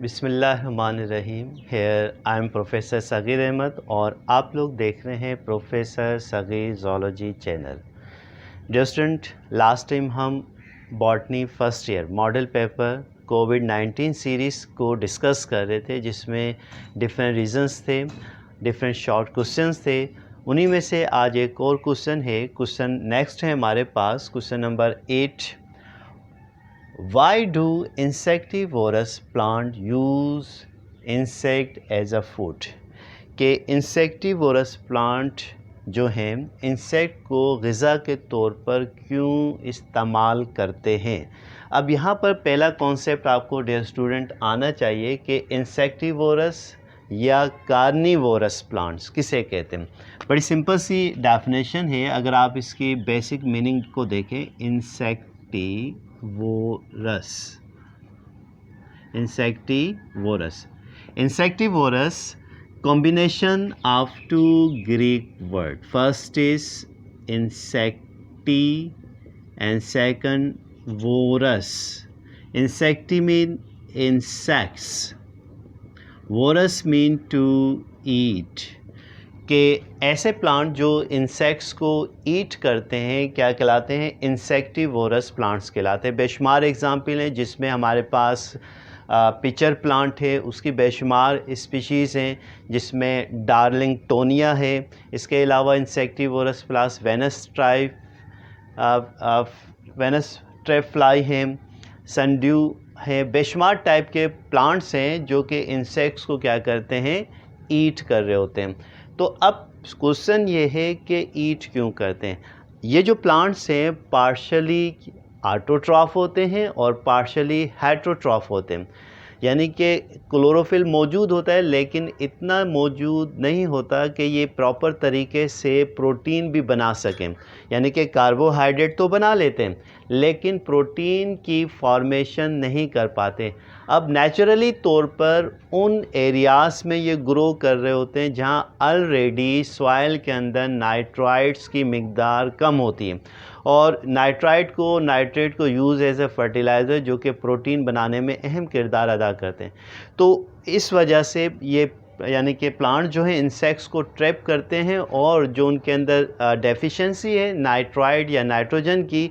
बिस्मिल्लाहिर्रहमानिर्रहीम। Here I am professor sagheer Ahmad और आप लोग देख रहे हैं professor sagheer zoology channel. Dear student, last time हम botany first year model paper कोविड-19 सीरीज़ को डिस्कस कर रहे थे, जिसमें डिफरेंट रीजंस थे, डिफरेंट शॉर्ट क्वेश्चंस थे। उन्हीं में से आज एक और क्वेश्चन है। क्वेश्चन नेक्स्ट है हमारे पास, question number 8। Why do insectivorous plant use insect as a food? कि insectivorous plant जो हैं इंसेक्ट को ग़िज़ा के तौर पर क्यों इस्तेमाल करते हैं। अब यहाँ पर पहला कॉन्सेप्ट आपको डियर स्टूडेंट आना चाहिए कि इंसेक्टिवोरस या कार्निवोरस प्लांट्स किसे कहते हैं। बड़ी सिंपल सी डेफिनेशन है, अगर आप इसकी बेसिक मीनिंग को देखें। Insectivorous combination of two Greek word. First is insecti and second vorus. Insecti mean insects, vorus mean to eat. कि ऐसे प्लांट जो इंसेक्ट्स को ईट करते हैं क्या कहलाते हैं? इंसेक्टिवोरस प्लांट्स कहलाते हैं। बेशुमार एग्जाम्पल हैं, जिसमें हमारे पास पिचर प्लांट है, उसकी बेशुमार स्पीशीज़ हैं, जिसमें डार्लिंग टोनिया है। इसके अलावा इंसेक्टिवोरस प्लास वेनस ट्रेफ्लाई हैं, सनड्यू है। बेशुमार टाइप के प्लांट्स हैं जो कि इंसेक्ट्स को क्या करते हैं? ईट कर रहे होते हैं। तो अब क्वेश्चन ये है कि ईट क्यों करते हैं। ये जो प्लांट्स हैं पार्शली ऑटोट्रॉफ होते हैं और पार्शली हेटरोट्रॉफ होते हैं, यानी कि क्लोरोफिल मौजूद होता है लेकिन इतना मौजूद नहीं होता कि ये प्रॉपर तरीके से प्रोटीन भी बना सकें। यानी कि कार्बोहाइड्रेट तो बना लेते हैं लेकिन प्रोटीन की फॉर्मेशन नहीं कर पाते। अब नेचुरली तौर पर उन एरियाज़ में ये ग्रो कर रहे होते हैं जहाँ ऑलरेडी सॉइल के अंदर नाइट्राइट्स की मिक़दार कम होती है, और नाइट्राइट को नाइट्रेट को यूज़ एज ए फर्टिलाइज़र जो कि प्रोटीन बनाने में अहम किरदार अदा करते हैं। तो इस वजह से ये यानी कि प्लांट जो है इंसेक्ट्स को ट्रैप करते हैं, और जो उनके अंदर डेफिशिएंसी है नाइट्राइट या नाइट्रोजन की,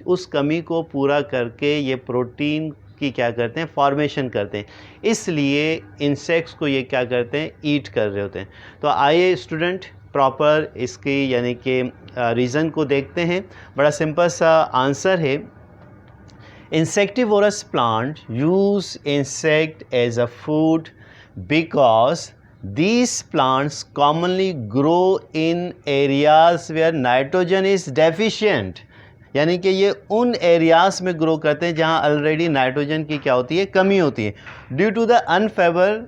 उस कमी को पूरा करके ये प्रोटीन की क्या करते हैं? फॉर्मेशन करते हैं। इसलिए इंसेक्ट्स को ये क्या करते हैं? ईट कर रहे होते हैं। तो आइए स्टूडेंट प्रॉपर इसकी यानी कि रीज़न को देखते हैं। बड़ा सिंपल सा आंसर है। Insectivorous plant use insect as a food because these plants commonly grow in areas where nitrogen is deficient. यानी कि ये उन एरियाज़ में ग्रो करते हैं जहाँ ऑलरेडी नाइट्रोजन की क्या होती है? कमी होती है। Due to the unfavour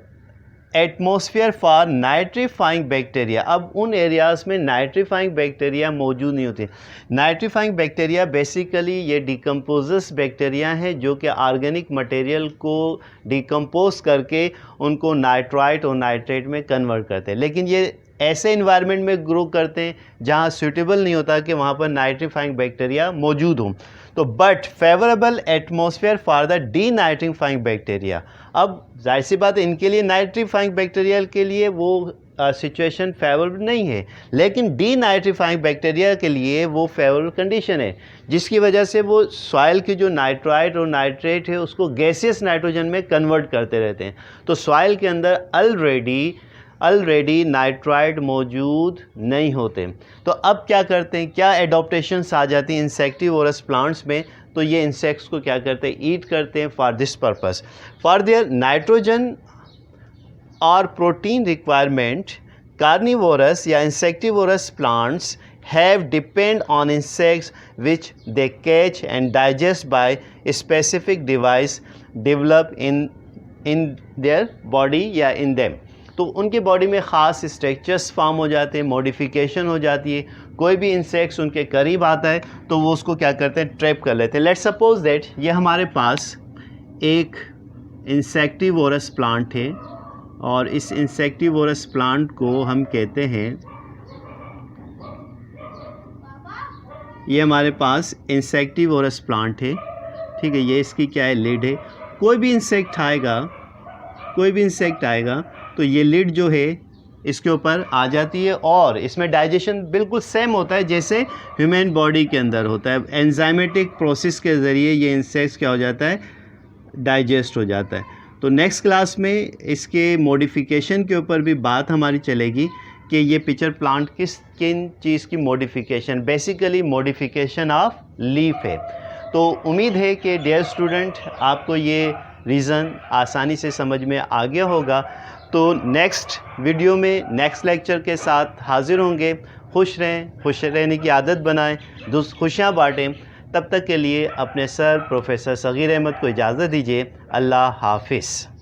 atmosphere for nitrifying bacteria. अब उन एरियाज़ में नाइट्रीफाइंग बैक्टीरिया मौजूद नहीं होती। नाइट्रीफाइंग बैक्टीरिया बेसिकली ये डिकम्पोजस बैक्टीरिया हैं जो कि ऑर्गेनिक मटेरियल को डिकम्पोज करके उनको नाइट्राइट और नाइट्रेट में कन्वर्ट करते हैं। लेकिन ये ऐसे इन्वायरमेंट में ग्रो करते हैं जहाँ सूटेबल नहीं होता कि वहाँ पर नाइट्रीफाइंग बैक्टीरिया मौजूद हों। तो but favourable atmosphere for the denitrifying bacteria. अब जाहिर सी बात है इनके लिए नाइट्रीफाइंग बैक्टीरिया के लिए वो सिचुएशन फेवरेबल नहीं है, लेकिन डीनाइट्रीफाइंग बैक्टीरिया के लिए वो फेवरेबल कंडीशन है, जिसकी वजह से वो सॉइल की जो नाइट्राइट और नाइट्रेट है उसको गैसियस नाइट्रोजन में कन्वर्ट करते रहते हैं। तो सॉइल के अंदर ऑलरेडी नाइट्राइट मौजूद नहीं होते। तो अब क्या करते हैं? क्या एडॉप्टेशंस आ जाती हैं इंसेक्टिवोरस प्लांट्स में? तो ये इंसेक्ट्स को क्या करते हैं? ईट करते हैं for this purpose. For their nitrogen और प्रोटीन रिक्वायरमेंट, कार्निवोरस या insectivorous plants have depend on insects which they catch and digest by a specific device developed in their body या in them। तो उनकी बॉडी में ख़ास structures form हो जाते हैं, मॉडिफिकेशन हो जाती है। कोई भी इंसेक्ट्स उनके करीब आता है तो वो उसको क्या करते हैं? ट्रैप कर लेते हैं। लेट्स सपोज दैट ये हमारे पास एक इंसेक्टिवोरस प्लांट है, और इस इंसेक्टिवोरस प्लांट को हम कहते हैं, ये हमारे पास इंसेक्टिवोरस प्लांट है, ठीक है। ये इसकी क्या है? लिड है। कोई भी इंसेक्ट आएगा कोई भी इंसेक्ट आएगा तो ये लिड जो है इसके ऊपर आ जाती है और इसमें डाइजेशन बिल्कुल सेम होता है जैसे ह्यूमन बॉडी के अंदर होता है। एंजाइमेटिक प्रोसेस के ज़रिए ये इंसेक्ट्स क्या हो जाता है, डाइजेस्ट हो जाता है। तो नेक्स्ट क्लास में इसके मॉडिफिकेशन के ऊपर भी बात हमारी चलेगी कि ये पिक्चर प्लांट किन चीज़ की modification, basically modification of leaf है। तो उम्मीद है कि डियर स्टूडेंट आपको ये रीज़न आसानी से समझ में आ गया होगा। तो नेक्स्ट वीडियो में नेक्स्ट लेक्चर के साथ हाज़िर होंगे। खुश रहें, खुश रहने की आदत बनाएं, खुशियाँ बाँटें। तब तक के लिए अपने सर प्रोफेसर सगीर अहमद को इजाज़त दीजिए। अल्लाह हाफिज़।